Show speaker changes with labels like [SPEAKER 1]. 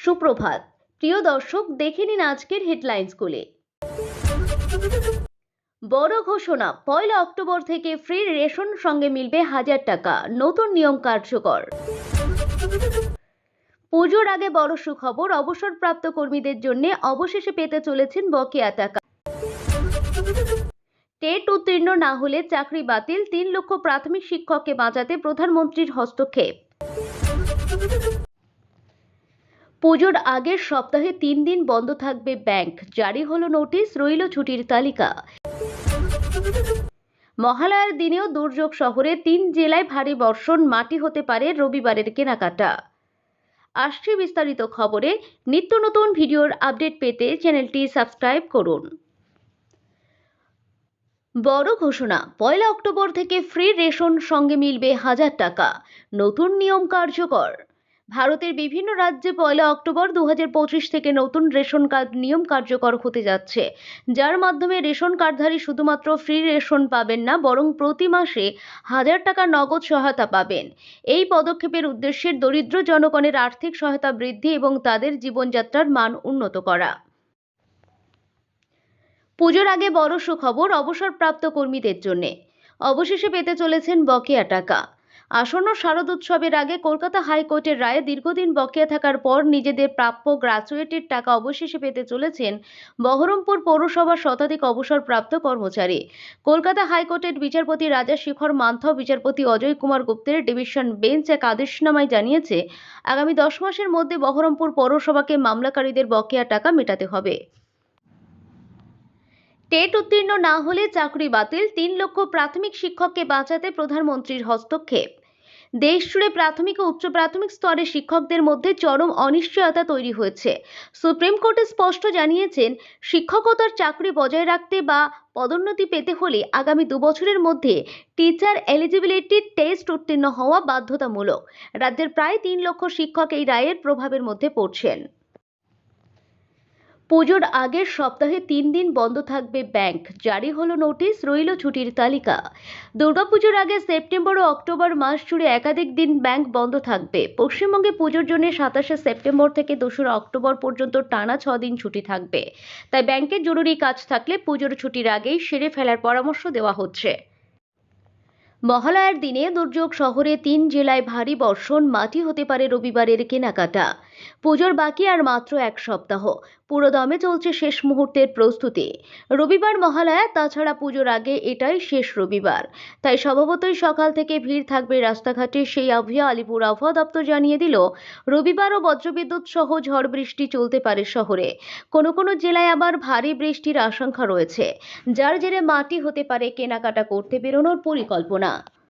[SPEAKER 1] সুপ্রভাত প্রিয় দর্শক, দেখে নিন আজকের হেডলাইন্সগুলি। বড় ঘোষণা, 1 অক্টোবর থেকে ফ্রি রেশন সঙ্গে মিলবে 1000 টাকা, নতুন নিয়ম কার্যকর। পুজোর আগে বড় সুখবর, অবসরপ্রাপ্ত কর্মীদের জন্য অবশেষে পেতে চলেছেন বকেয়া টাকা। টেট উত্তীর্ণ না হলে চাকরি বাতিল, 3 লক্ষ প্রাথমিক শিক্ষককে বাঁচাতে প্রধানমন্ত্রীর হস্তক্ষেপ। পুজোর আগের সপ্তাহে 3 দিন বন্ধ থাকবে ব্যাংক, জারি হলো নোটিশ, রইল ছুটির তালিকা। মহালয়ার দিনেও দুর্যোগ, শহরে 3 জেলায় ভারী বর্ষণ, মাটি হতে পারে রবিবারের কেনাকাটা। আসছে বিস্তারিত খবরে। নিত্য নতুন ভিডিওর আপডেট পেতে চ্যানেলটি সাবস্ক্রাইব করুন। বড় ঘোষণা, 1 অক্টোবর থেকে ফ্রি রেশন সঙ্গে মিলবে 1000 টাকা, নতুন নিয়ম কার্যকর। ভারতের বিভিন্ন রাজ্যে 1 অক্টোবর 2025 থেকে নতুন রেশন কার্ড নিয়ম কার্যকর হতে যাচ্ছে, যার মাধ্যমে রেশন কার্ডধারী শুধুমাত্র ফ্রি রেশন পাবেন না, বরং প্রতি মাসে 1000 টাকা নগদ সহায়তা পাবেন। এই পদক্ষেপের উদ্দেশ্যে দরিদ্র জনগণের আর্থিক সহায়তা বৃদ্ধি এবং তাদের জীবনযাত্রার মান উন্নত করা। পুজোর আগে বড় সুখবর, অবসরপ্রাপ্ত কর্মীদের জন্য অবশেষে পেতে চলেছেন বকেয়া টাকা। আসন্ন শারদোৎসবের আগে কলকাতা হাইকোর্টের রায়ে দীর্ঘদিন বকেয়া থাকার পর নিজেদের প্রাপ্য গ্র্যাচুইটির টাকা অবশেষে পেতে চলেছেন বহরমপুর পৌরসভার শতাধিক অবসরপ্রাপ্ত কর্মচারী। কলকাতা হাইকোর্টের বিচারপতি রাজা শেখর মান্থা ও বিচারপতি অজয় কুমার গুপ্তের ডিভিশন বেঞ্চ এক আদেশনামায় জানিয়েছে, আগামী 10 মাসের মধ্যে বহরমপুর পৌরসভাকে মামলাকারীদের বকেয়া টাকা মেটাতে হবে। টেট উত্তীর্ণ না হলে চাকরি বাতিল, 3 লক্ষ প্রাথমিক শিক্ষককে বাঁচাতে প্রধানমন্ত্রীর হস্তক্ষেপ। দেশ জুড়ে প্রাথমিক ও উচ্চ প্রাথমিক স্তরে শিক্ষকদের মধ্যে চরম অনিশ্চয়তা তৈরি হয়েছে। সুপ্রিম কোর্টে স্পষ্ট জানিয়েছেন, শিক্ষকতার চাকরি বজায় রাখতে বা পদোন্নতি পেতে হলে আগামী 2 বছরের মধ্যে টিচার এলিজিবিলিটি টেস্ট উত্তীর্ণ হওয়া বাধ্যতামূলক। রাজ্যের প্রায় 3 লক্ষ শিক্ষক এই রায়ের প্রভাবের মধ্যে পড়ছেন। পুজোর আগের সপ্তাহে 3 দিন বন্ধ থাকবে ব্যাংক, জারি হলো নোটিশ, রইল ছুটির তালিকা। দুর্গাপুজোর আগে সেপ্টেম্বর ও অক্টোবর মাস জুড়ে একাধিক দিন ব্যাংক বন্ধ থাকবে। পশ্চিমবঙ্গে পুজোর জন্য 27শে সেপ্টেম্বর থেকে 2রা অক্টোবর পর্যন্ত টানা 6 দিন ছুটি থাকবে। তাই ব্যাংকের জরুরি কাজ থাকলে পুজোর ছুটির আগেই সেরে ফেলার পরামর্শ দেওয়া হচ্ছে। মহালয়ার দিনে দুর্যোগ, শহরে 3 জেলায় ভারী বর্ষণ, মাটি হতে পারে রবিবারের কেনাকাটা। পুজোর বাকি আর মাত্র 1 সপ্তাহ, পুরো দমে চলছে শেষ মুহূর্তের প্রস্তুতি। রবিবার মহালয়া, তাছাড়া পুজোর আগে এটাই শেষ রবিবার, তাই স্বভাবতই সকাল থেকে ভিড় থাকবে রাস্তাঘাটে। সেই আবহে আলিপুর আবহাওয়া দপ্তর জানিয়ে দিল, রবিবারও বজ্রবিদ্যুৎ সহ ঝড় বৃষ্টি চলতে পারে শহরে। কোনো কোনো জেলায় আবার ভারী বৃষ্টির আশঙ্কা রয়েছে, যার জেরে মাটি হতে পারে কেনাকাটা করতে বেরোনোর পরিকল্পনা।